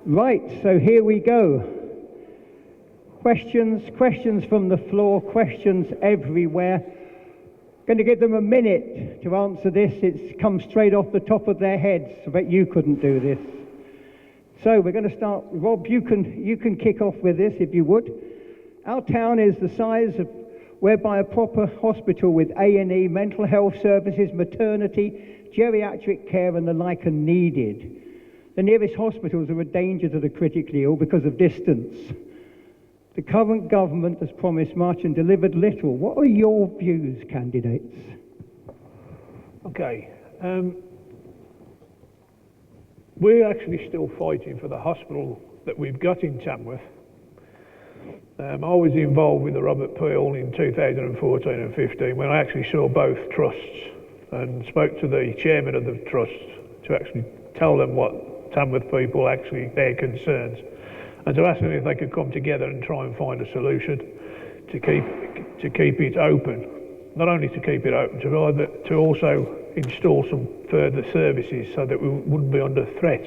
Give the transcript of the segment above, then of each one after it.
Right, so here we go. Questions from the floor, questions everywhere. Going to give them a minute to answer this. It's come straight off the top of their heads. I bet you couldn't do this. So we're going to start. Rob, you can kick off with this if you would. Our town is the size of whereby a proper hospital with A&E, mental health services, maternity, geriatric care and the like are needed. The nearest hospitals are a danger to the critically ill because of distance. The current government has promised much and delivered little. What are your views, candidates? Okay. We're actually still fighting for the hospital that we've got in Tamworth. I was involved with the Robert Peel in 2014 and 15 when I actually saw both trusts and spoke to the chairman of the trust to actually tell them what Tamworth people actually, their concerns, and to ask them if they could come together and try and find a solution to keep it open. Not only to keep it open, to also install some further services so that we wouldn't be under threat.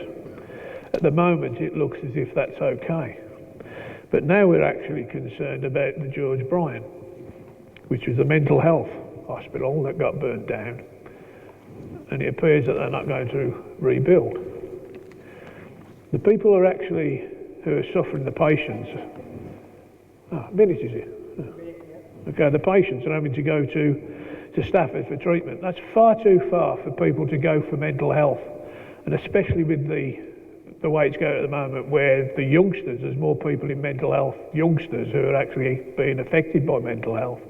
At the moment it looks as if that's okay. But now we're actually concerned about the George Bryan, which was a mental health hospital that got burnt down, and it appears that they're not going to rebuild. The people who are suffering, the patients, minute is it? Okay, the patients are having to go to Stafford for treatment. That's far too far for people to go for mental health, and especially with the way it's going at the moment, where the youngsters, there's more people in mental health, youngsters who are actually being affected by mental health.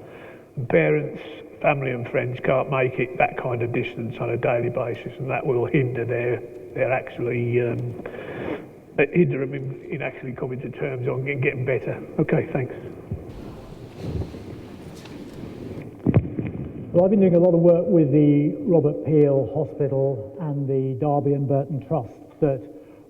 And parents, family and friends can't make it that kind of distance on a daily basis, and that will hinder their actually hinder them in actually coming to terms on getting better. Okay, thanks. Well, I've been doing a lot of work with the Robert Peel Hospital and the Derby and Burton Trust that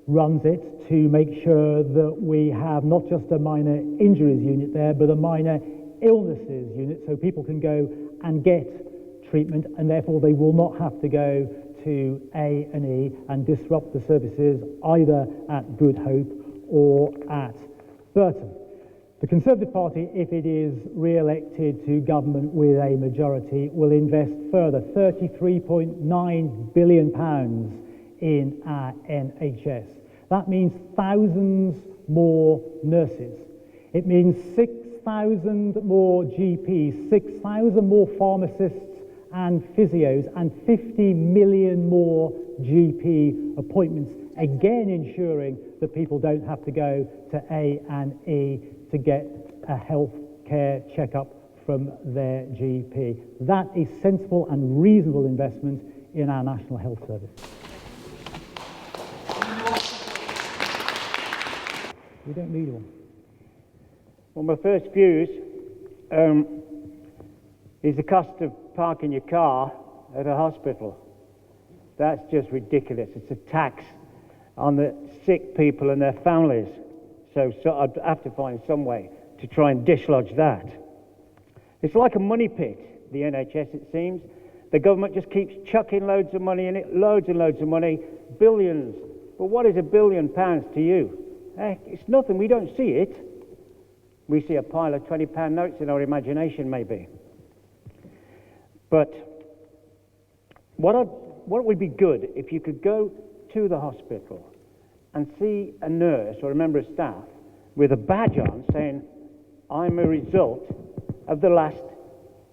runs it to make sure that we have not just a minor injuries unit there, but a minor illnesses unit, so people can go and get treatment, and therefore they will not have to go to A&E and disrupt the services either at Good Hope or at Burton. The Conservative Party, if it is re-elected to government with a majority, will invest further £33.9 billion in our NHS. That means thousands more nurses. It means 6,000 more GPs, 6,000 more pharmacists and physios, and 50 million more GP appointments, again ensuring that people don't have to go to A&E to get a health care checkup from their GP. That is sensible and reasonable investment in our National Health Service. We don't need one. Well, my first views is the cost of parking your car at a hospital. That's just ridiculous. It's a tax on the sick people and their families. So I'd have to find some way to try and dislodge that. It's like a money pit, the NHS, it seems. The government just keeps chucking loads of money in it, loads and loads of money, billions. But what is £1 billion to you? It's nothing. We don't see it. We see a pile of £20 notes in our imagination, maybe. But what would be good if you could go to the hospital and see a nurse or a member of staff with a badge on saying, I'm a result of the last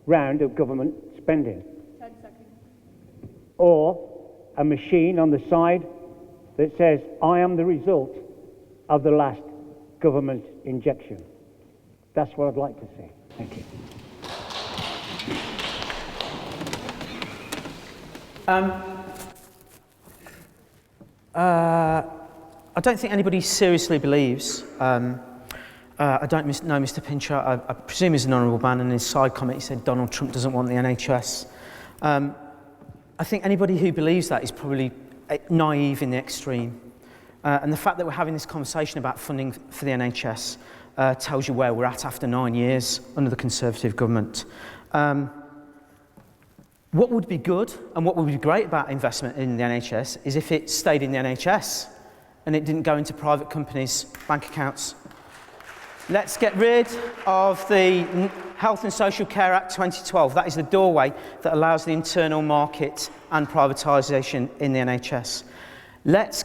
round of government spending. 10 seconds. Or a machine on the side that says, I am the result of the last government injection. That's what I'd like to see. Thank you. I don't think anybody seriously believes. I don't know Mr. Pincher. I presume he's an honourable man, and in his side comment he said Donald Trump doesn't want the NHS. I think anybody who believes that is probably naive in the extreme. And the fact that we're having this conversation about funding for the NHS tells you where we're at after 9 years under the Conservative government. What would be good and what would be great about investment in the NHS is if it stayed in the NHS. and it didn't go into private companies' bank accounts. Let's get rid of the Health and Social Care Act 2012. That is the doorway that allows the internal market and privatisation in the NHS. Let's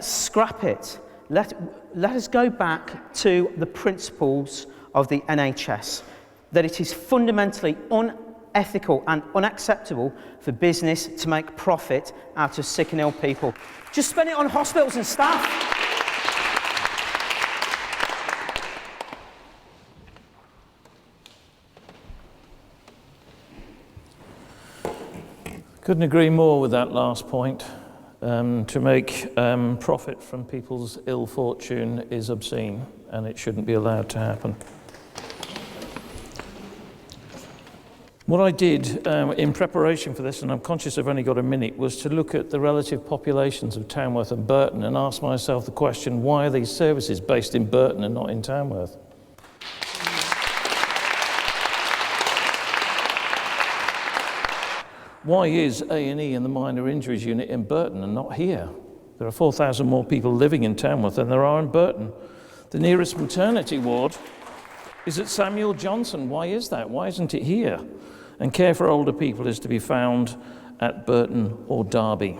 scrap it. Let us go back to the principles of the NHS, that it is fundamentally unethical and unacceptable for business to make profit out of sick and ill people. Just spend it on hospitals and staff. Couldn't agree more with that last point. To make profit from people's ill fortune is obscene, and it shouldn't be allowed to happen. What I did in preparation for this, and I'm conscious I've only got a minute, was to look at the relative populations of Tamworth and Burton and ask myself the question, why are these services based in Burton and not in Tamworth? Why is A&E and the Minor Injuries Unit in Burton and not here? There are 4,000 more people living in Tamworth than there are in Burton. The nearest maternity ward is at Samuel Johnson. Why is that? Why isn't it here? And care for older people is to be found at Burton or Derby.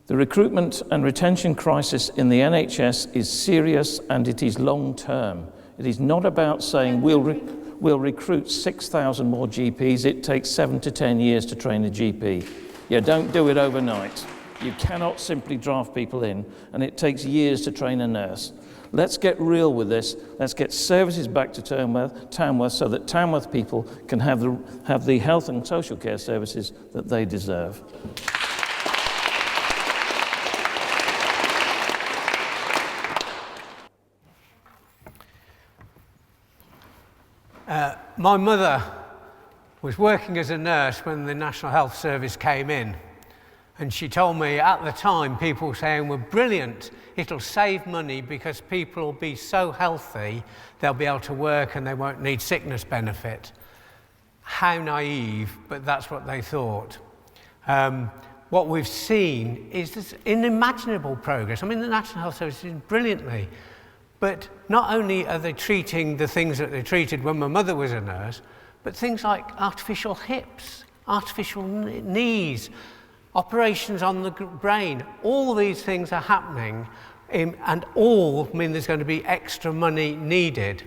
The recruitment and retention crisis in the NHS is serious, and it is long-term. It is not about saying we'll recruit 6,000 more GPs. It takes 7 to 10 years to train a GP. You don't do it overnight. You cannot simply draft people in, and it takes years to train a nurse. Let's get real with this. Let's get services back to Tamworth so that Tamworth people can have the health and social care services that they deserve. My mother was working as a nurse when the National Health Service came in, and she told me at the time people were saying, well, brilliant, it'll save money because people will be so healthy they'll be able to work and they won't need sickness benefit. How naive, but that's what they thought. What we've seen is this unimaginable progress. I mean, the National Health Service is doing brilliantly. But not only are they treating the things that they treated when my mother was a nurse, but things like artificial hips, artificial knees, operations on the brain, all these things are happening, and all mean there's going to be extra money needed.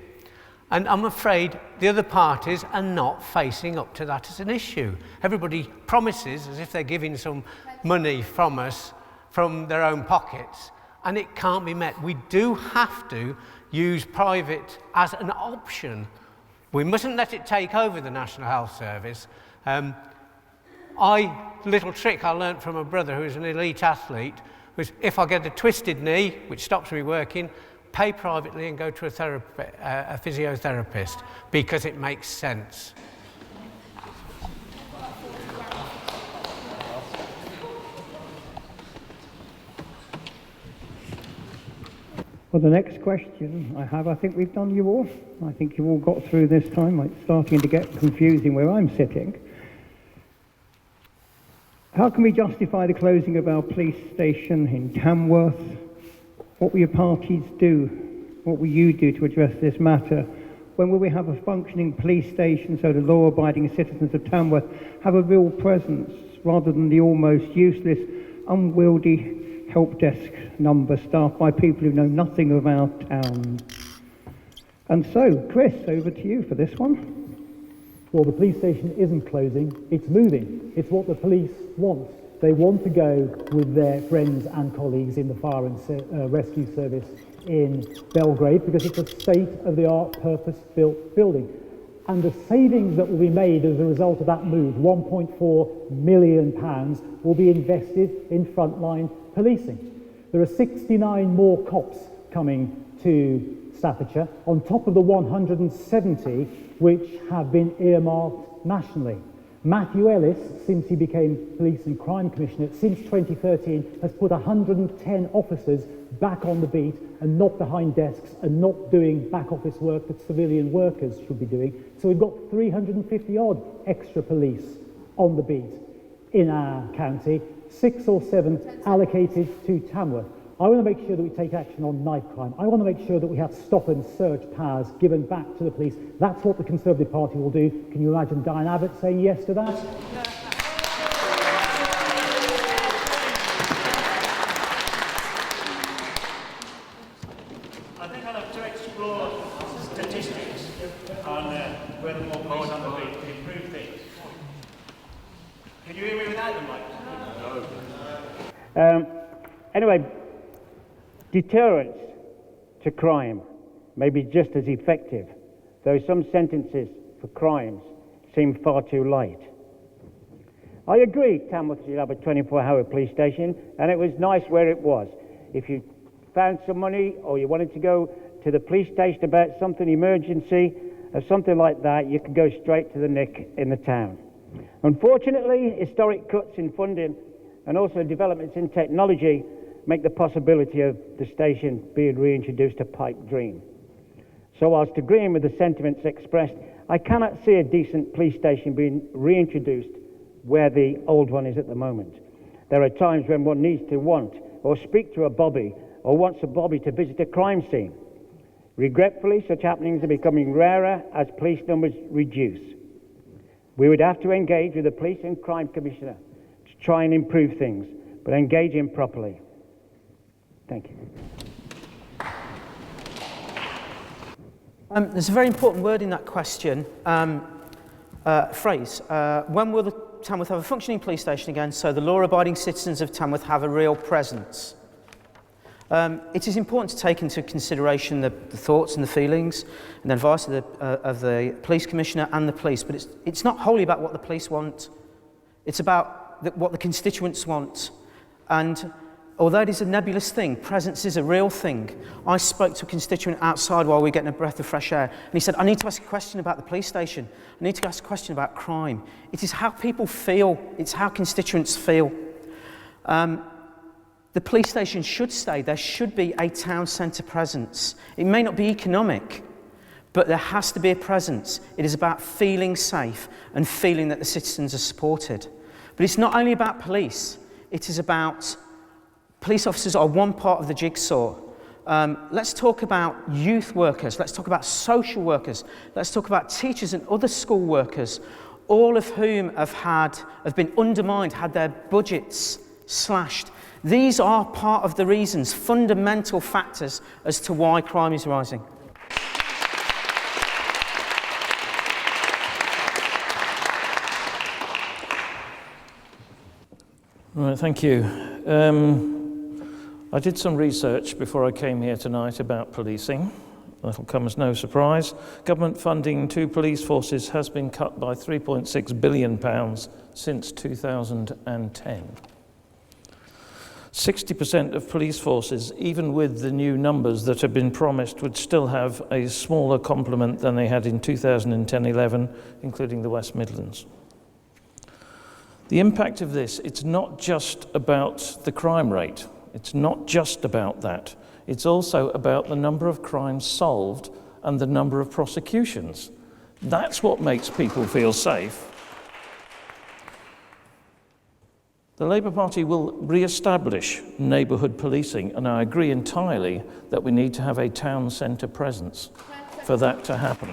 And I'm afraid the other parties are not facing up to that as an issue. Everybody promises as if they're giving some money from us, from their own pockets, and it can't be met. We do have to use private as an option. We mustn't let it take over the National Health Service. Little trick I learnt from a brother who is an elite athlete was, if I get a twisted knee, which stops me working, pay privately and go to a physiotherapist, because it makes sense. Well, the next question I think we've done you all. I think you all got through this time. It's starting to get confusing where I'm sitting. How can we justify the closing of our police station in Tamworth? What will your parties do? What will you do to address this matter? When will we have a functioning police station so the law-abiding citizens of Tamworth have a real presence rather than the almost useless, unwieldy help desk number staffed by people who know nothing of our town? And so, Chris, over to you for this one. Well, the police station isn't closing, it's moving. It's what the police want. They want to go with their friends and colleagues in the fire and rescue service in Belgrade, because it's a state-of-the-art, purpose-built building. And the savings that will be made as a result of that move, £1.4 million, will be invested in frontline policing. There are 69 more cops coming to Staffordshire, on top of the 170 which have been earmarked nationally. Matthew Ellis, since he became Police and Crime Commissioner, since 2013, has put 110 officers back on the beat and not behind desks and not doing back office work that civilian workers should be doing. So we've got 350 odd extra police on the beat in our county, 6 or 7 allocated to Tamworth. I want to make sure that we take action on knife crime. I want to make sure that we have stop and search powers given back to the police. That's what the Conservative Party will do. Can you imagine Diane Abbott saying yes to that? I think I'll have to explore statistics on whether more police on the beat can improve things. Can you hear me without the mic? No. Anyway, deterrence to crime may be just as effective, though some sentences for crimes seem far too light. I agree Tamworth should have a 24-hour police station, and it was nice where it was. If you found some money or you wanted to go to the police station about something emergency or something like that, you could go straight to the nick in the town. Unfortunately, historic cuts in funding and also developments in technology make the possibility of the station being reintroduced a pipe dream. So whilst agreeing with the sentiments expressed, I cannot see a decent police station being reintroduced where the old one is at the moment. There are times when one needs to want or speak to a bobby or wants a bobby to visit a crime scene. Regretfully, such happenings are becoming rarer as police numbers reduce. We would have to engage with the Police and Crime Commissioner to try and improve things, but engage him properly. Thank you. There's a very important word in that question, phrase. When will the Tamworth have a functioning police station again so the law-abiding citizens of Tamworth have a real presence? It is important to take into consideration the thoughts and the feelings and the advice of the Police Commissioner and the police, but it's not wholly about what the police want. It's about what the constituents want. And although it is a nebulous thing, presence is a real thing. I spoke to a constituent outside while we were getting a breath of fresh air, and he said, I need to ask a question about the police station. I need to ask a question about crime. It is how people feel. It's how constituents feel. The police station should stay. There should be a town centre presence. It may not be economic, but there has to be a presence. It is about feeling safe and feeling that the citizens are supported. But it's not only about police. It is about police officers are one part of the jigsaw. Let's talk about youth workers. Let's talk about social workers. Let's talk about teachers and other school workers, all of whom have been undermined, had their budgets slashed. These are part of the reasons, fundamental factors as to why crime is rising. Right, thank you. I did some research before I came here tonight about policing. That'll come as no surprise. Government funding to police forces has been cut by £3.6 billion since 2010. 60% of police forces, even with the new numbers that have been promised, would still have a smaller complement than they had in 2010-11, including the West Midlands. The impact of this, it's not just about the crime rate. It's not just about that. It's also about the number of crimes solved and the number of prosecutions. That's what makes people feel safe. The Labour Party will re-establish neighbourhood policing, and I agree entirely that we need to have a town centre presence for that to happen.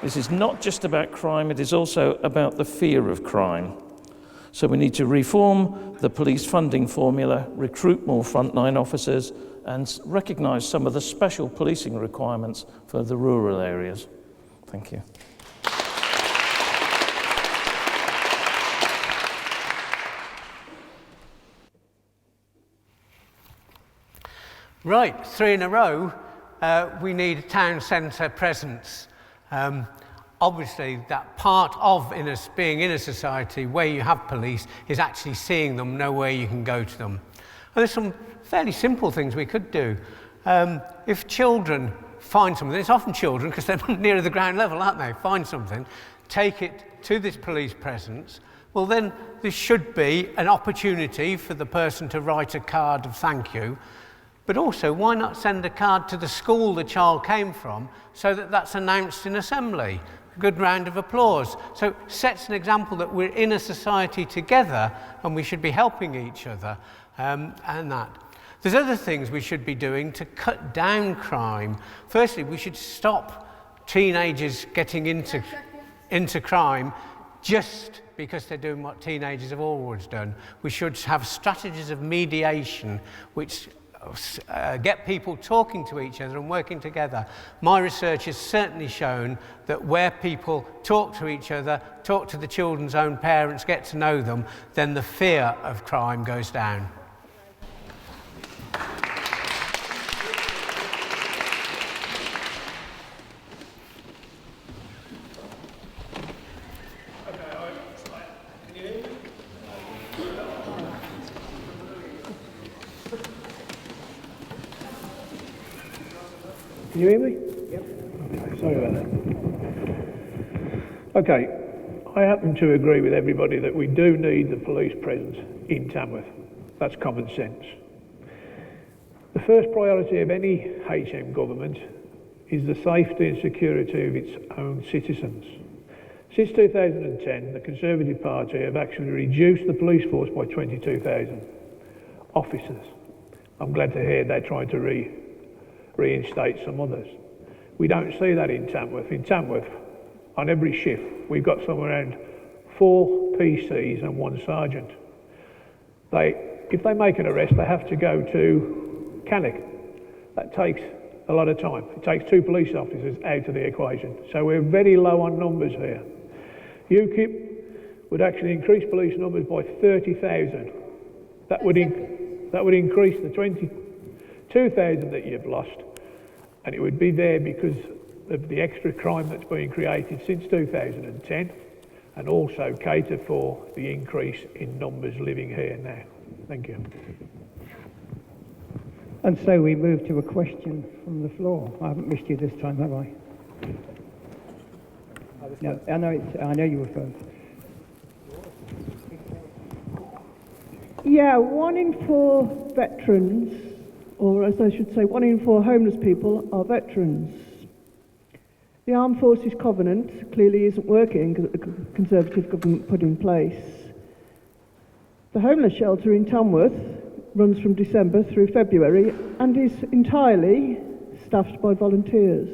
This is not just about crime, it is also about the fear of crime. So we need to reform the police funding formula, recruit more frontline officers, and recognise some of the special policing requirements for the rural areas. Thank you. Right, 3 in a row, we need a town centre presence. Obviously, that part of being in a society where you have police is actually seeing them, know where you can go to them. And there's some fairly simple things we could do. If children find something, it's often children because they're nearer the ground level, aren't they? Find something, take it to this police presence, well then there should be an opportunity for the person to write a card of thank you. But also, why not send a card to the school the child came from so that that's announced in assembly? A good round of applause. So it sets an example that we're in a society together and we should be helping each other. and that. There's other things we should be doing to cut down crime. Firstly, we should stop teenagers getting into crime just because they're doing what teenagers have always done. We should have strategies of mediation which get people talking to each other and working together. My research has certainly shown that where people talk to each other, talk to the children's own parents, get to know them, then the fear of crime goes down. Can you hear me? Yep. Okay, sorry about that. Okay, I happen to agree with everybody that we do need the police presence in Tamworth. That's common sense. The first priority of any HM government is the safety and security of its own citizens. Since 2010, the Conservative Party have actually reduced the police force by 22,000 officers. I'm glad to hear they're trying to reinstate some others. We don't see that in Tamworth. In Tamworth, on every shift, we've got somewhere around 4 PCs and 1 sergeant. If they make an arrest, they have to go to Cannock. That takes a lot of time. It takes 2 police officers out of the equation. So we're very low on numbers here. UKIP would actually increase police numbers by 30,000. That would increase the 22,000 that you've lost, and it would be there because of the extra crime that's been created since 2010, and also cater for the increase in numbers living here now. Thank you. And so we move to a question from the floor. I haven't missed you this time, have I? No, I know you were first. Yeah, 1 in 4 veterans, or as I should say, 1 in 4 homeless people are veterans. The Armed Forces Covenant clearly isn't working because the Conservative government put in place. The homeless shelter in Tamworth runs from December through February and is entirely staffed by volunteers.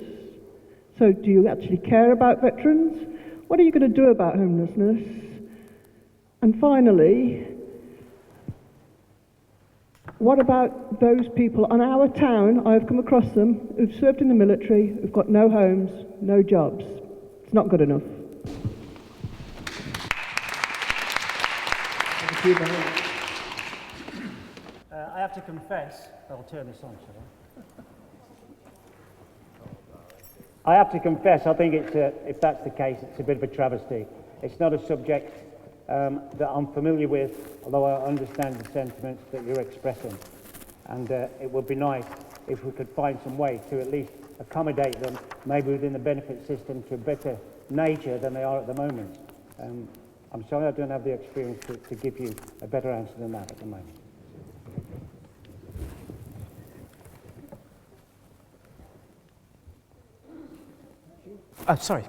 So do you actually care about veterans? What are you going to do about homelessness? And finally, what about those people on our town? I've come across them who've served in the military, who've got no homes, no jobs. It's not good enough. Thank you very much. I have to confess, I'll turn this on, shall I? I have to confess, I think if that's the case, it's a bit of a travesty. It's not a subject that I'm familiar with, although I understand the sentiments that you're expressing. And it would be nice if we could find some way to at least accommodate them, maybe within the benefit system, to a better nature than they are at the moment. I'm sorry I don't have the experience to give you a better answer than that at the moment. Sorry.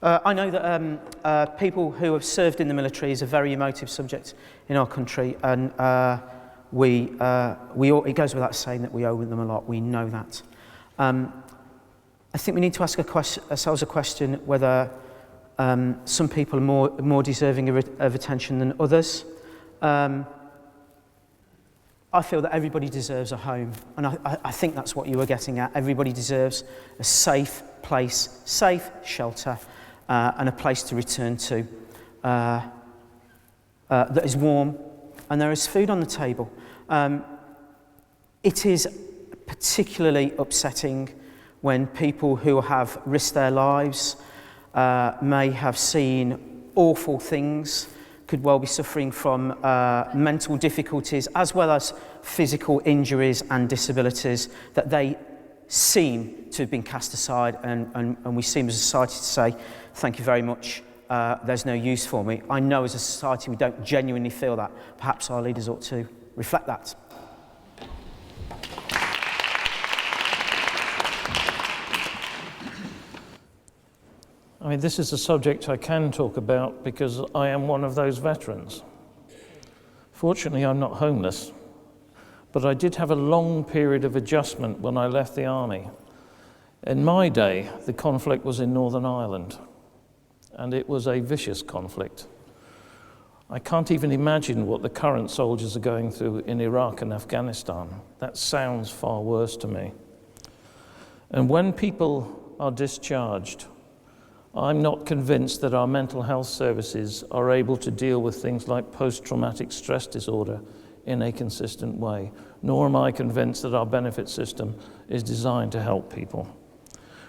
I know that people who have served in the military is a very emotive subject in our country, and it goes without saying that we owe them a lot. We know that. I think we need to ask ourselves a question whether some people are more deserving of attention than others. I feel that everybody deserves a home, and I think that's what you were getting at. Everybody deserves a safe place, safe shelter, and a place to return to that is warm, and there is food on the table. It is particularly upsetting when people who have risked their lives may have seen awful things, could well be suffering from mental difficulties as well as physical injuries and disabilities, that they seem to have been cast aside, and we seem as a society to say, thank you very much, there's no use for me. I know as a society we don't genuinely feel that. Perhaps our leaders ought to reflect that. I mean, this is a subject I can talk about because I am one of those veterans. Fortunately, I'm not homeless, but I did have a long period of adjustment when I left the army. In my day, the conflict was in Northern Ireland, and it was a vicious conflict. I can't even imagine what the current soldiers are going through in Iraq and Afghanistan. That sounds far worse to me. And when people are discharged, I'm not convinced that our mental health services are able to deal with things like post-traumatic stress disorder in a consistent way, nor am I convinced that our benefit system is designed to help people.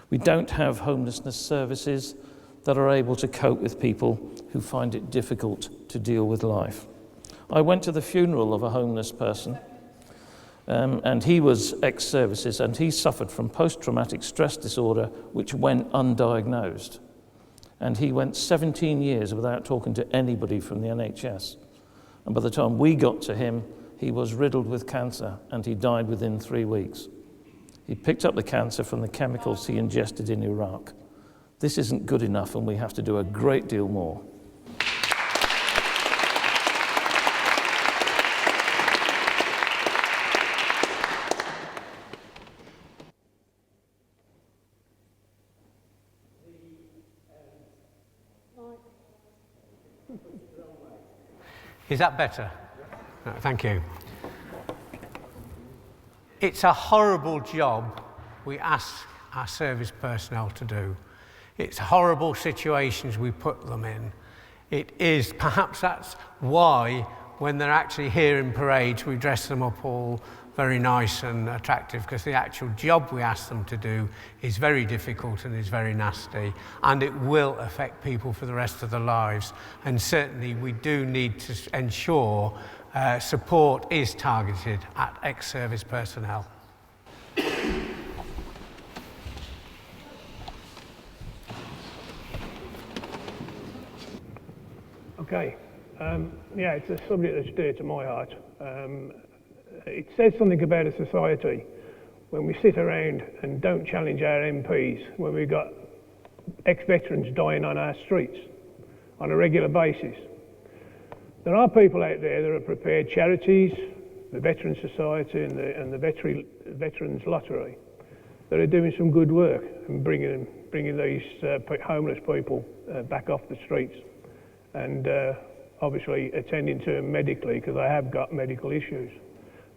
We don't have homelessness services that are able to cope with people who find it difficult to deal with life. I went to the funeral of a homeless person, and he was ex-services, and he suffered from post-traumatic stress disorder, which went undiagnosed. And he went 17 years without talking to anybody from the NHS. And by the time we got to him, he was riddled with cancer, and he died within 3 weeks. He picked up the cancer from the chemicals he ingested in Iraq. This isn't good enough, and we have to do a great deal more. Is that better? Thank you. It's a horrible job we ask our service personnel to do. It's horrible situations we put them in. It is, perhaps that's why when they're actually here in parades, we dress them up all very nice and attractive, because the actual job we ask them to do is very difficult and is very nasty, and it will affect people for the rest of their lives. And certainly we do need to ensure support is targeted at ex-service personnel. Okay, yeah, it's a subject that's dear to my heart. It says something about a society when we sit around and don't challenge our MPs, when we've got ex-veterans dying on our streets on a regular basis. There are people out there that are prepared, charities, the Veterans Society and the Veterans Lottery, that are doing some good work and bringing these homeless people back off the streets, and obviously attending to them medically, because they have got medical issues.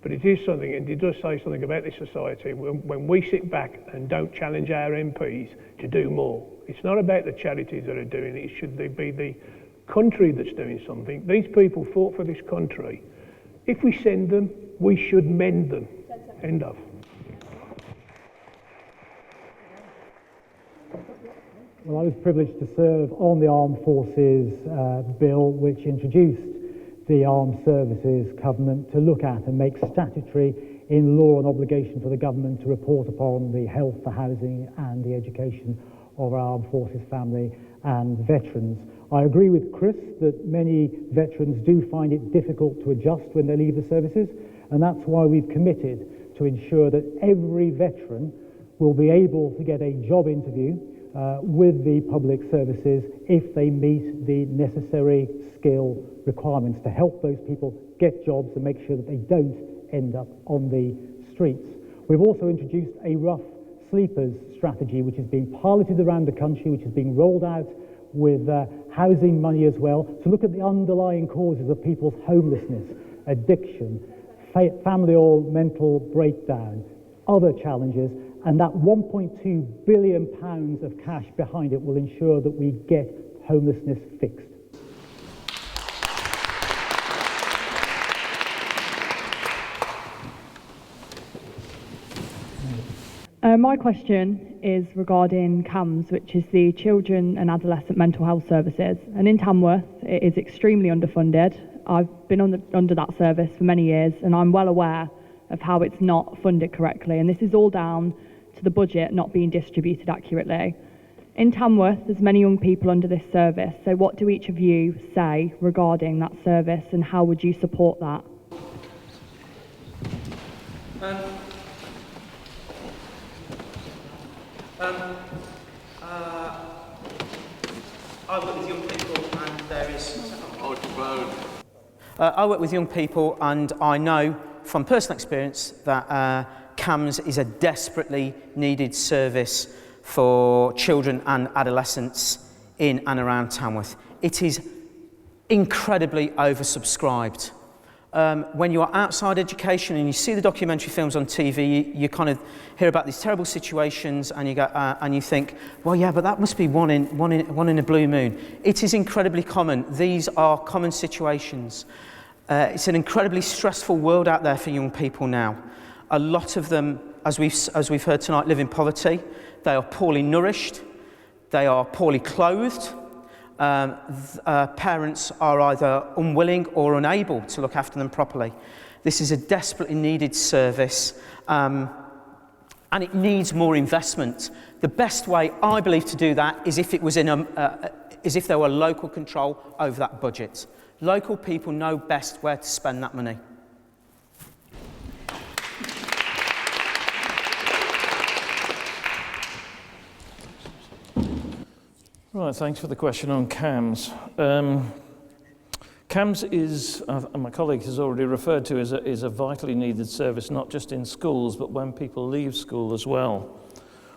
But it is something, and it does say something about this society, when we sit back and don't challenge our MPs to do more. It's not about the charities that are doing it, it should be the country that's doing something. These people fought for this country. If we send them, we should mend them. End of. Well, I was privileged to serve on the Armed Forces Bill, which introduced the Armed Services Covenant to look at and make statutory in law an obligation for the government to report upon the health, the housing and the education of our Armed Forces family and veterans. I agree with Chris that many veterans do find it difficult to adjust when they leave the services, and that's why we've committed to ensure that every veteran will be able to get a job interview with the public services if they meet the necessary skill requirements to help those people get jobs and make sure that they don't end up on the streets. We've also introduced a rough sleepers strategy, which is being piloted around the country, which is being rolled out with housing money as well, to look at the underlying causes of people's homelessness, addiction, family or mental breakdown, other challenges, and that £1.2 billion of cash behind it will ensure that we get homelessness fixed. My question is regarding CAMS, which is the Children and Adolescent Mental Health Services. And in Tamworth, it is extremely underfunded. I've been under that service for many years, and I'm well aware of how it's not funded correctly. And this is all down to the budget not being distributed accurately. In Tamworth, there's many young people under this service. So what do each of you say regarding that service, and how would you support that? I work with young people and there is... I work with young people and I know from personal experience that CAMS is a desperately needed service for children and adolescents in and around Tamworth. It is incredibly oversubscribed. When you are outside education and you see the documentary films on TV, you kind of hear about these terrible situations and you go and you think, well, yeah, but that must be one in a blue moon. It is incredibly common. These are common situations. It's an incredibly stressful world out there for young people now. A lot of them, as we've heard tonight, live in poverty. They are poorly nourished. They are poorly clothed. Parents are either unwilling or unable to look after them properly. This is a desperately needed service and it needs more investment. The best way, I believe, to do that is if it was is if there were local control over that budget. Local people know best where to spend that money. Right, thanks for the question on CAMS. CAMS is, my colleague has already referred to, is a vitally needed service, not just in schools, but when people leave school as well.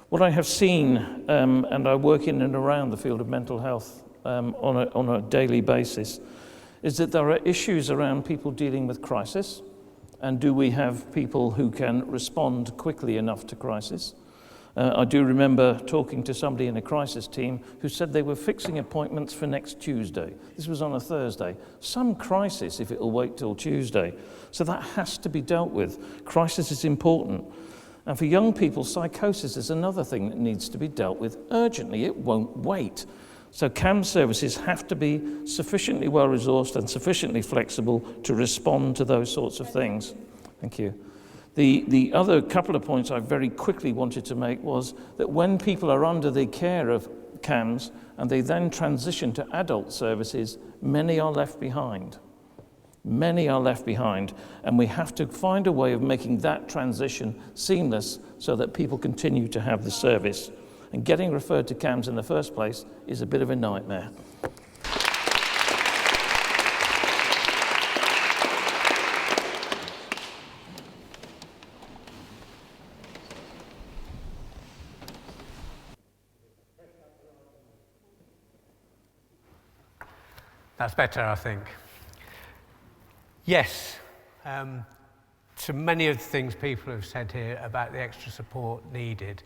What I have seen, and I work in and around the field of mental health on a daily basis, is that there are issues around people dealing with crisis, and do we have people who can respond quickly enough to crisis? I do remember talking to somebody in a crisis team who said they were fixing appointments for next Tuesday. This was on a Thursday. Some crisis if it will wait till Tuesday. So that has to be dealt with. Crisis is important. And for young people, psychosis is another thing that needs to be dealt with urgently. It won't wait. So CAMS services have to be sufficiently well-resourced and sufficiently flexible to respond to those sorts of things. Thank you. The other couple of points I very quickly wanted to make was that when people are under the care of CAMS and they then transition to adult services, many are left behind. Many are left behind, and we have to find a way of making that transition seamless so that people continue to have the service. And getting referred to CAMS in the first place is a bit of a nightmare. That's better, I think. Yes, to many of the things people have said here about the extra support needed,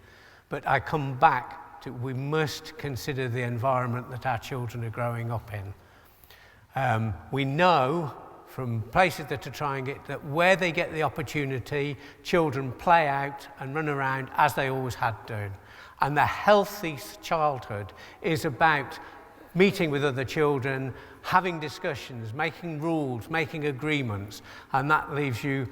but I come back to we must consider the environment that our children are growing up in. We know from places that are trying it that where they get the opportunity, children play out and run around as they always had done. And the healthy childhood is about meeting with other children, having discussions, making rules, making agreements, and that leaves you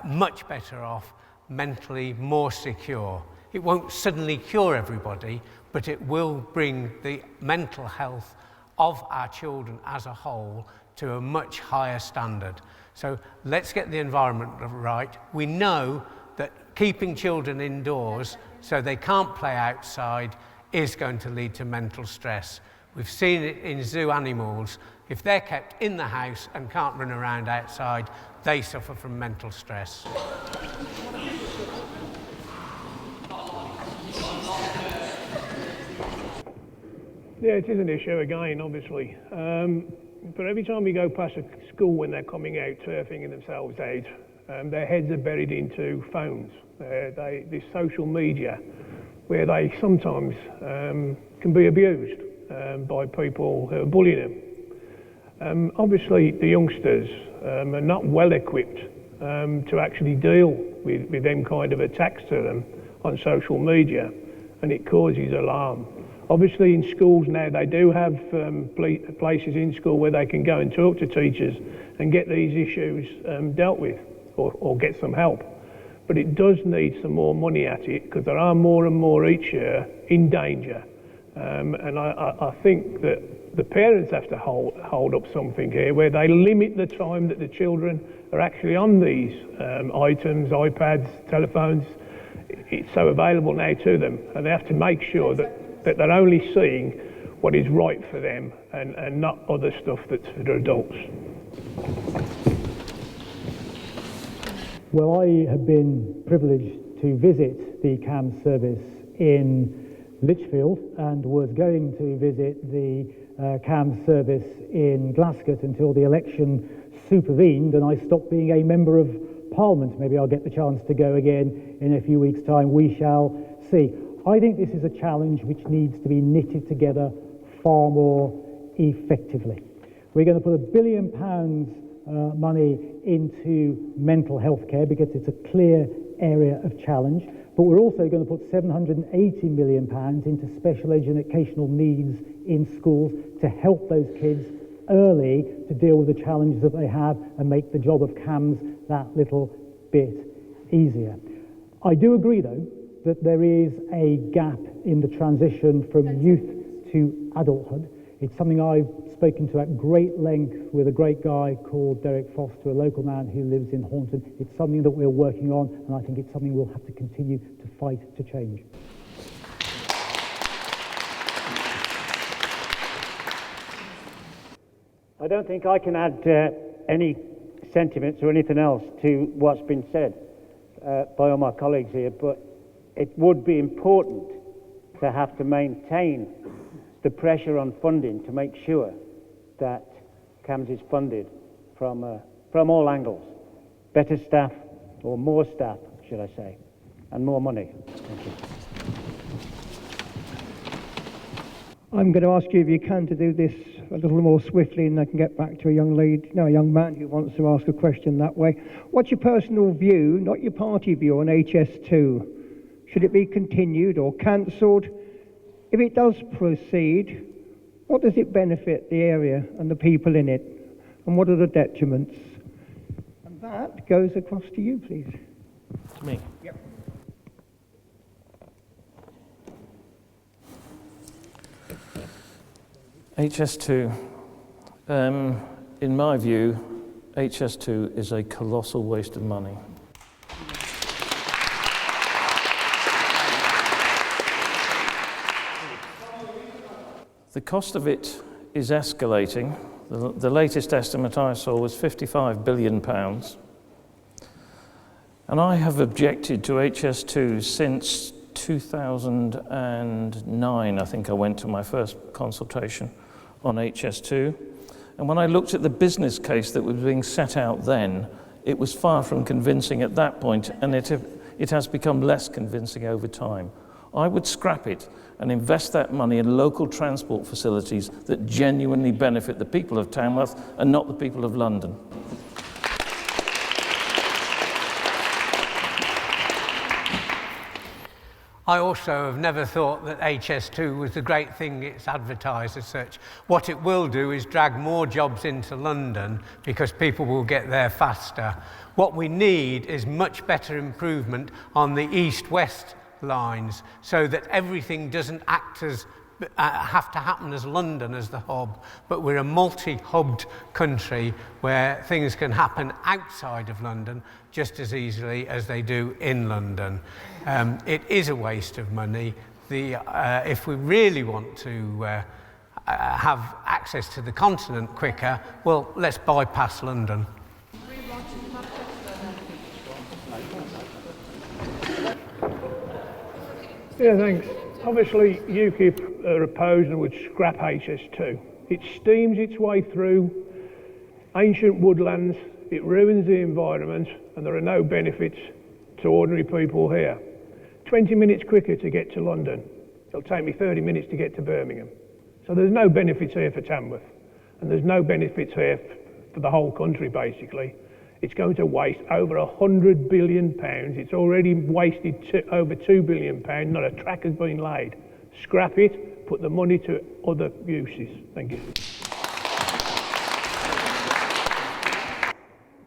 much better off, mentally more secure. It won't suddenly cure everybody, but it will bring the mental health of our children as a whole to a much higher standard. So let's get the environment right. We know that keeping children indoors so they can't play outside is going to lead to mental stress. We've seen it in zoo animals. If they're kept in the house and can't run around outside, they suffer from mental stress. Yeah, it is an issue again, obviously. But every time we go past a school when they're coming out, turfing themselves out, their heads are buried into phones. This social media, where they sometimes can be abused by people who are bullying them. Obviously, the youngsters are not well equipped to actually deal with them kind of attacks to them on social media, and it causes alarm. Obviously, in schools now, they do have places in school where they can go and talk to teachers and get these issues dealt with or get some help. But it does need some more money at it because there are more and more each year in danger. And I think that the parents have to hold up something here where they limit the time that the children are actually on these items, iPads, telephones. It's so available now to them, and they have to make sure that they're only seeing what is right for them and not other stuff that's for adults. Well, I have been privileged to visit the CAMS service in Lichfield and was going to visit the CAMS service in Glasgow until the election supervened and I stopped being a member of Parliament. Maybe I'll get the chance to go again in a few weeks' time. We shall see. I think this is a challenge which needs to be knitted together far more effectively. We're going to put £1 billion money into mental health care because it's a clear area of challenge, but we're also going to put £780 million into special educational needs in schools to help those kids early to deal with the challenges that they have and make the job of CAMS that little bit easier. I do agree, though, that there is a gap in the transition from youth to adulthood. It's something I've spoken to at great length with a great guy called Derek Foster, a local man who lives in Hornsey. It's something that we're working on, and I think it's something we'll have to continue to fight to change. I don't think I can add any sentiments or anything else to what's been said by all my colleagues here, but it would be important to have to maintain the pressure on funding to make sure that CAMS is funded from all angles. Better staff, or more staff, should I say, and more money. Thank you. I'm going to ask you, if you can, to do this a little more swiftly, and I can get back to a young man who wants to ask a question that way. What's your personal view, not your party view, on HS2? Should it be continued or cancelled? If it does proceed, what does it benefit the area and the people in it? And what are the detriments? And that goes across to you, please. To me? Yep. HS2. In my view, HS2 is a colossal waste of money. The cost of it is escalating. The latest estimate I saw was £55 billion. And I have objected to HS2 since 2009. I think I went to my first consultation on HS2. And when I looked at the business case that was being set out then, it was far from convincing at that point, and it has become less convincing over time. I would scrap it and invest that money in local transport facilities that genuinely benefit the people of Tamworth and not the people of London. I also have never thought that HS2 was the great thing it's advertised as such. What it will do is drag more jobs into London because people will get there faster. What we need is much better improvement on the east-west lines so that everything doesn't act as have to happen as London as the hub, but we're a multi-hubbed country where things can happen outside of London just as easily as they do in London. It is a waste of money. If we really want to have access to the continent quicker, well, let's bypass London. Yeah, thanks. Obviously, UKIP are opposed and would scrap HS2. It steams its way through ancient woodlands, it ruins the environment, and there are no benefits to ordinary people here. 20 minutes quicker to get to London. It'll take me 30 minutes to get to Birmingham. So there's no benefits here for Tamworth, and there's no benefits here for the whole country, basically. It's going to waste over £100 billion. It's already wasted over £2 billion. Not a track has been laid. Scrap it, put the money to other uses. Thank you.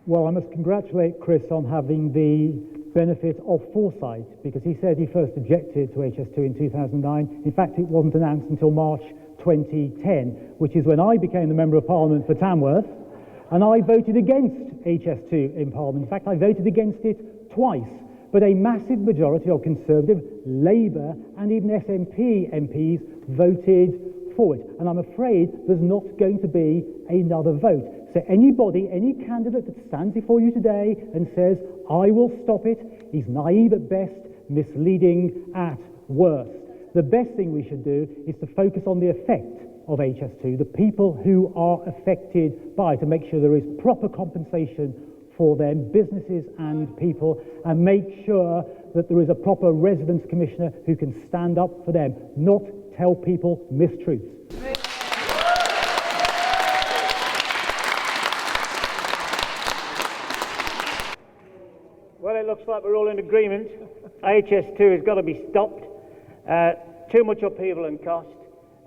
Well, I must congratulate Chris on having the benefit of foresight, because he said he first objected to HS2 in 2009. In fact, it wasn't announced until March 2010, which is when I became the Member of Parliament for Tamworth, and I voted against HS2 in Parliament. In fact, I voted against it twice, but a massive majority of Conservative, Labour and even SNP MPs voted forward. And I'm afraid there's not going to be another vote. So anybody, any candidate that stands before you today and says, I will stop it, is naive at best, misleading at worst. The best thing we should do is to focus on the effect of HS2, the people who are affected by it, to make sure there is proper compensation for them, businesses and people, and make sure that there is a proper residents commissioner who can stand up for them, not tell people mistruths. Well, it looks like we're all in agreement. HS2 has got to be stopped. Too much upheaval and cost.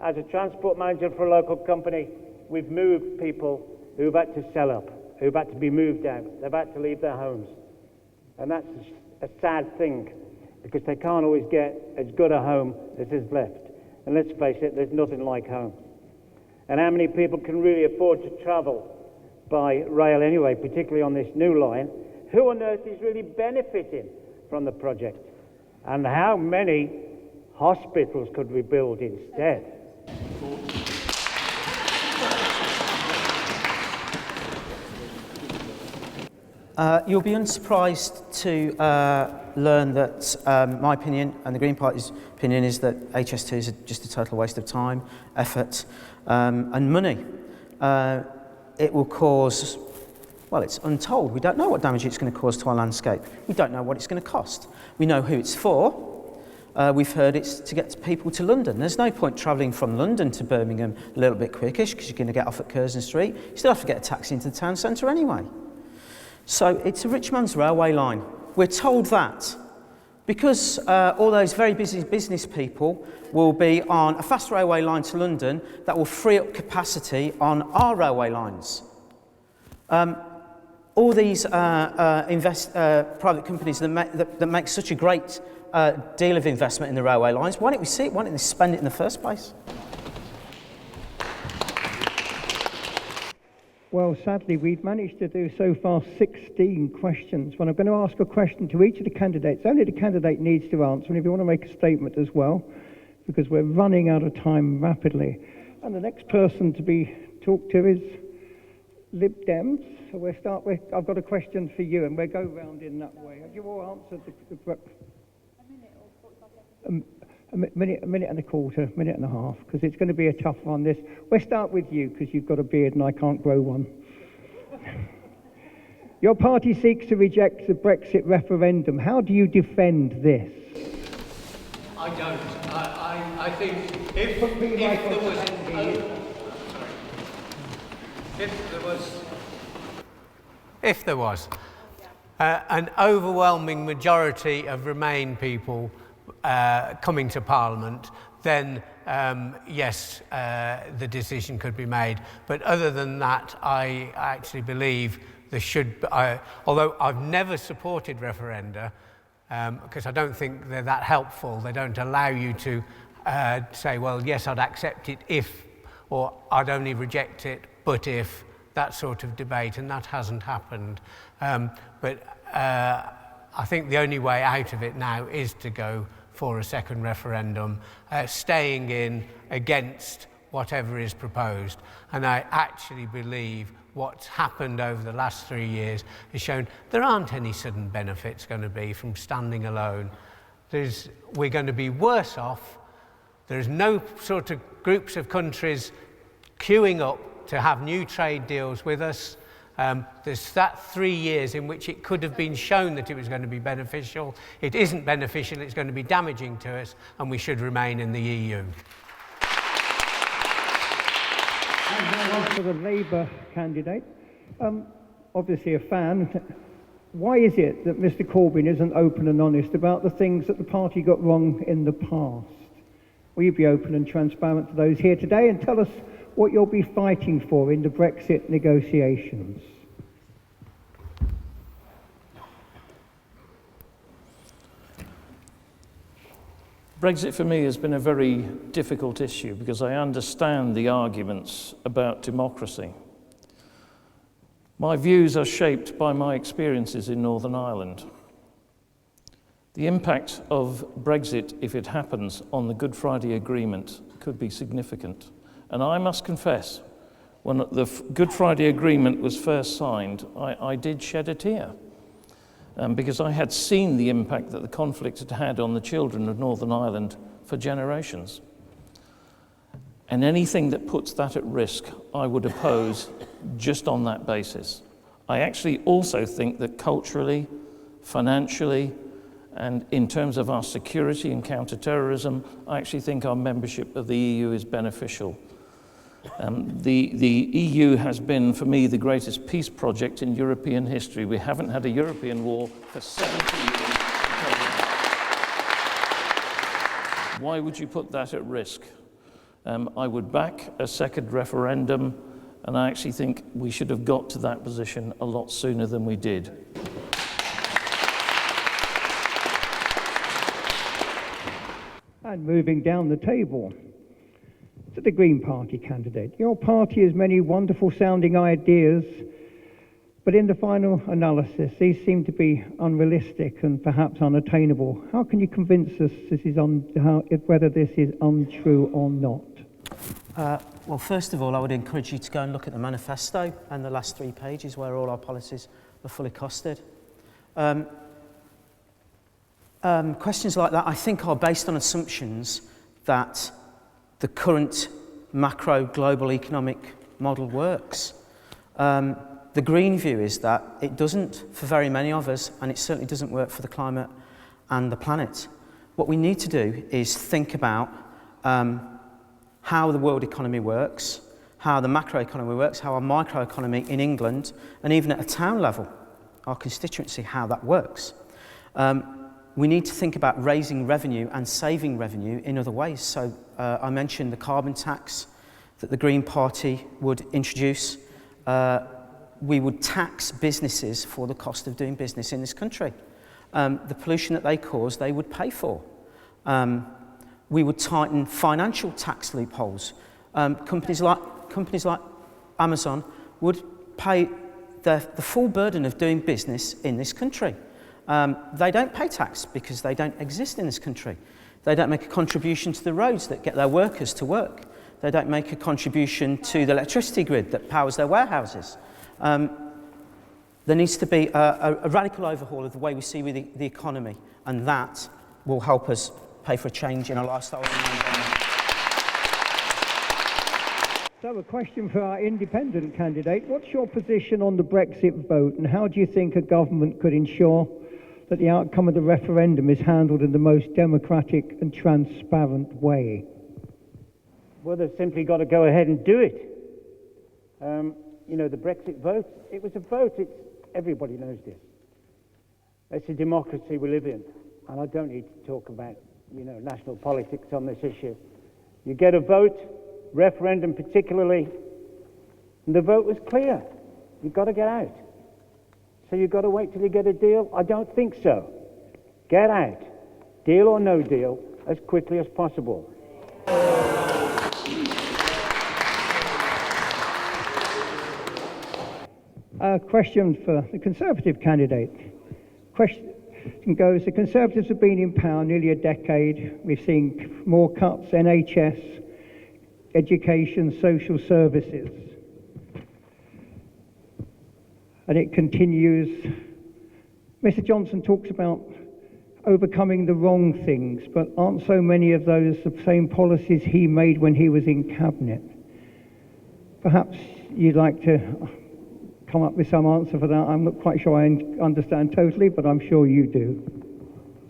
As a transport manager for a local company, we've moved people who've had to sell up, who've had to be moved out. They've had to leave their homes. And that's a sad thing, because they can't always get as good a home as is left. And let's face it, there's nothing like home. And how many people can really afford to travel by rail anyway, particularly on this new line? Who on earth is really benefiting from the project? And how many hospitals could we build instead? You'll be unsurprised to learn that my opinion and the Green Party's opinion is that HS2 is just a total waste of time, effort and money. It will cause, well, it's untold. We don't know what damage it's going to cause to our landscape. We don't know what it's going to cost. We know who it's for. We've heard it's to get people to London. There's no point travelling from London to Birmingham a little bit quickish because you're going to get off at Curzon Street. You still have to get a taxi into the town centre anyway. So it's a rich man's railway line. We're told that because all those very busy business people will be on a fast railway line to London that will free up capacity on our railway lines. All these private companies that make such a great deal of investment in the railway lines, why don't we see it? Why don't they spend it in the first place? Well, sadly, we've managed to do so far 16 questions. When I'm going to ask a question to each of the candidates, only the candidate needs to answer, and if you want to make a statement as well, because we're running out of time rapidly. And the next person to be talked to is Lib Dems. So we'll start with, I've got a question for you, and we'll go round in that way. Have you all answered the a minute and a quarter, minute and a half, because it's going to be a tough one, this. We'll start with you, because you've got a beard and I can't grow one. Your party seeks to reject the Brexit referendum. How do you defend this? I don't. I think if there was an overwhelming majority of Remain people coming to Parliament, then yes, the decision could be made. But other than that, I actually believe there should be, although I've never supported referenda, because I don't think they're that helpful. They don't allow you to say, well, yes, I'd accept it if, or I'd only reject it, but if, that sort of debate, and that hasn't happened. But I think the only way out of it now is to go for a second referendum, staying in against whatever is proposed. And I actually believe what's happened over the last 3 years has shown there aren't any sudden benefits going to be from standing alone. We're going to be worse off. There's no sort of groups of countries queuing up to have new trade deals with us. There's that 3 years in which it could have been shown that it was going to be beneficial. It isn't beneficial, it's going to be damaging to us, and we should remain in the EU. And now on to the Labour candidate. Obviously a fan. Why is it that Mr Corbyn isn't open and honest about the things that the party got wrong in the past? Will you be open and transparent to those here today and tell us what you'll be fighting for in the Brexit negotiations? Brexit for me has been a very difficult issue because I understand the arguments about democracy. My views are shaped by my experiences in Northern Ireland. The impact of Brexit, if it happens, on the Good Friday Agreement could be significant. And I must confess, when the Good Friday Agreement was first signed, I did shed a tear. Because I had seen the impact that the conflict had had on the children of Northern Ireland for generations. And anything that puts that at risk, I would oppose just on that basis. I actually also think that culturally, financially, and in terms of our security and counter-terrorism, I actually think our membership of the EU is beneficial. The EU has been, for me, the greatest peace project in European history. We haven't had a European war for 70 years. Why would you put that at risk? I would back a second referendum, and I actually think we should have got to that position a lot sooner than we did. And moving down the table, to the Green Party candidate. Your party has many wonderful sounding ideas, but in the final analysis, these seem to be unrealistic and perhaps unattainable. How can you convince us whether this is untrue or not? Well, first of all, I would encourage you to go and look at the manifesto and the last 3 pages where all our policies are fully costed. Questions like that, I think, are based on assumptions that the current macro global economic model works. The green view is that it doesn't for very many of us, and it certainly doesn't work for the climate and the planet. What we need to do is think about how the world economy works, how the macro economy works, how our microeconomy in England, and even at a town level, our constituency, how that works. We need to think about raising revenue and saving revenue in other ways. So I mentioned the carbon tax that the Green Party would introduce. We would tax businesses for the cost of doing business in this country. The pollution that they cause, they would pay for. We would tighten financial tax loopholes. Companies like Amazon would pay the full burden of doing business in this country. They don't pay tax because they don't exist in this country. They don't make a contribution to the roads that get their workers to work. They don't make a contribution to the electricity grid that powers their warehouses. There needs to be a radical overhaul of the way we see the economy, and that will help us pay for a change in our lifestyle. So a question for our independent candidate. What's your position on the Brexit vote, and how do you think a government could ensure that the outcome of the referendum is handled in the most democratic and transparent way? Well, they've simply got to go ahead and do it. You know, the Brexit vote, it was a vote. Everybody knows this. It's a democracy we live in, and I don't need to talk about, you know, national politics on this issue. You get a vote, referendum particularly, and the vote was clear. You've got to get out. So you've got to wait till you get a deal? I don't think so. Get out, deal or no deal, as quickly as possible. A question for the Conservative candidate. Question goes, the Conservatives have been in power nearly a decade. We've seen more cuts, NHS, education, social services. And it continues. Mr. Johnson talks about overcoming the wrong things, but aren't so many of those the same policies he made when he was in Cabinet? Perhaps you'd like to come up with some answer for that. I'm not quite sure I understand totally, but I'm sure you do.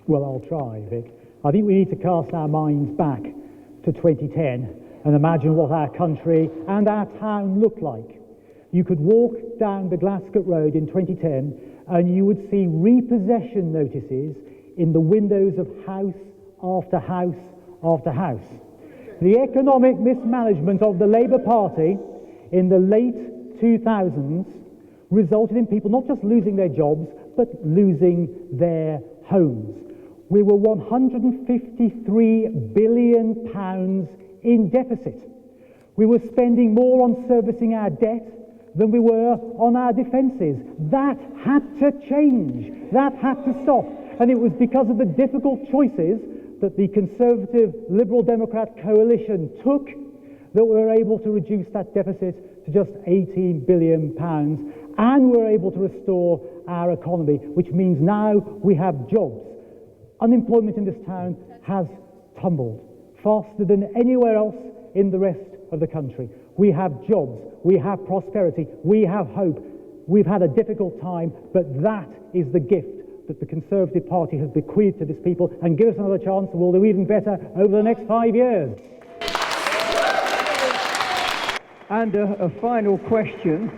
Well, I'll try, Vic. I think we need to cast our minds back to 2010 and imagine what our country and our town looked like. You could walk down the Glasgow Road in 2010 and you would see repossession notices in the windows of house after house after house. The economic mismanagement of the Labour Party in the late 2000s resulted in people not just losing their jobs, but losing their homes. We were £153 billion in deficit. We were spending more on servicing our debt than we were on our defences. That had to change. That had to stop. And it was because of the difficult choices that the Conservative Liberal Democrat coalition took that we're able to reduce that deficit to just £18 billion, and we're able to restore our economy, which means now we have jobs. Unemployment in this town has tumbled faster than anywhere else in the rest of the country. We have jobs, we have prosperity, we have hope. We've had a difficult time, but that is the gift that the Conservative Party has bequeathed to this people, and give us another chance and we'll do even better over the next 5 years. And a final question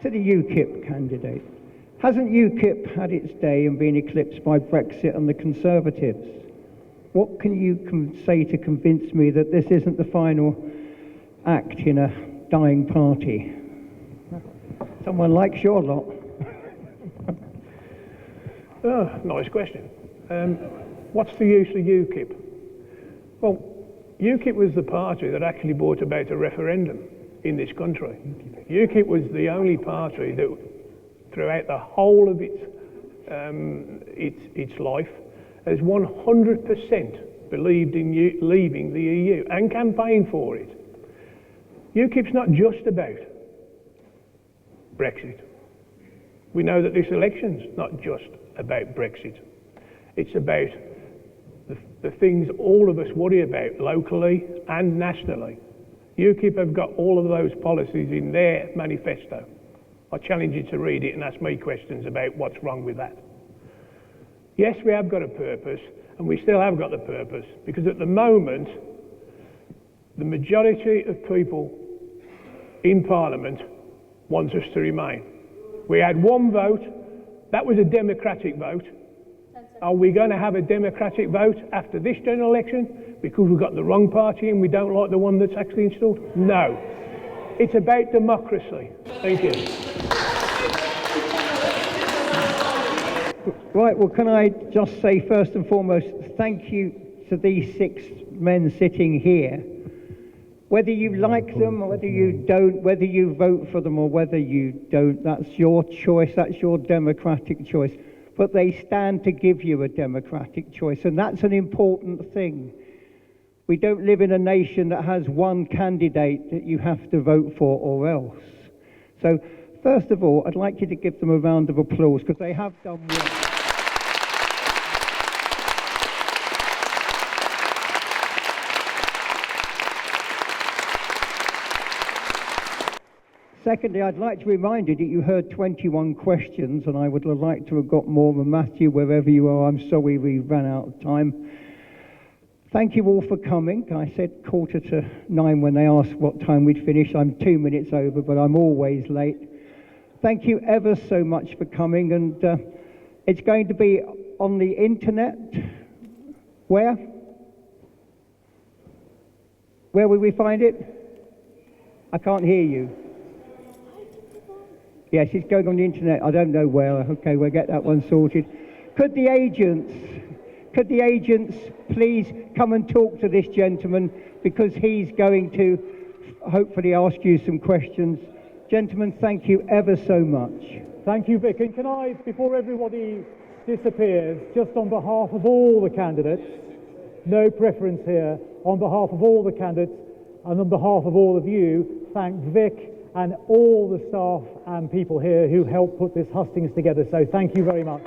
to the UKIP candidate. Hasn't UKIP had its day and been eclipsed by Brexit and the Conservatives? What can you say to convince me that this isn't the final act in a dying party? Someone likes your lot. Oh, nice question. What's the use of UKIP? Well, UKIP was the party that actually brought about a referendum in this country. UKIP was the only party that, throughout the whole of its life, has 100% believed in leaving the EU and campaigned for it. UKIP's not just about Brexit. We know that this election's not just about Brexit. It's about the things all of us worry about locally and nationally. UKIP have got all of those policies in their manifesto. I challenge you to read it and ask me questions about what's wrong with that. Yes, we have got a purpose, and we still have got the purpose, because at the moment, the majority of people in Parliament wants us to remain. We had one vote, that was a democratic vote. Are we going to have a democratic vote after this general election because we've got the wrong party and we don't like the one that's actually installed? No. It's about democracy. Thank you. Right, well, can I just say first and foremost, thank you to these 6 men sitting here. Whether you like them or whether you don't, whether you vote for them or whether you don't, that's your choice, that's your democratic choice. But they stand to give you a democratic choice, and that's an important thing. We don't live in a nation that has one candidate that you have to vote for or else. So, first of all, I'd like you to give them a round of applause, because they have done well. Secondly, I'd like to remind you that you heard 21 questions, and I would have liked to have got more than Matthew, wherever you are. I'm sorry we ran out of time. Thank you all for coming. I said 9:15 when they asked what time we'd finish. I'm 2 minutes over, but I'm always late. Thank you ever so much for coming, and it's going to be on the internet. Where? Where will we find it? I can't hear you. Yes, it's going on the internet. I don't know where. Okay, we'll get that one sorted. Could the agents please come and talk to this gentleman, because he's going to hopefully ask you some questions. Gentlemen, thank you ever so much. Thank you, Vic. And can I, before everybody disappears, just on behalf of all the candidates, no preference here, on behalf of all the candidates and on behalf of all of you, thank Vic and all the staff and people here who helped put this hustings together. So thank you very much.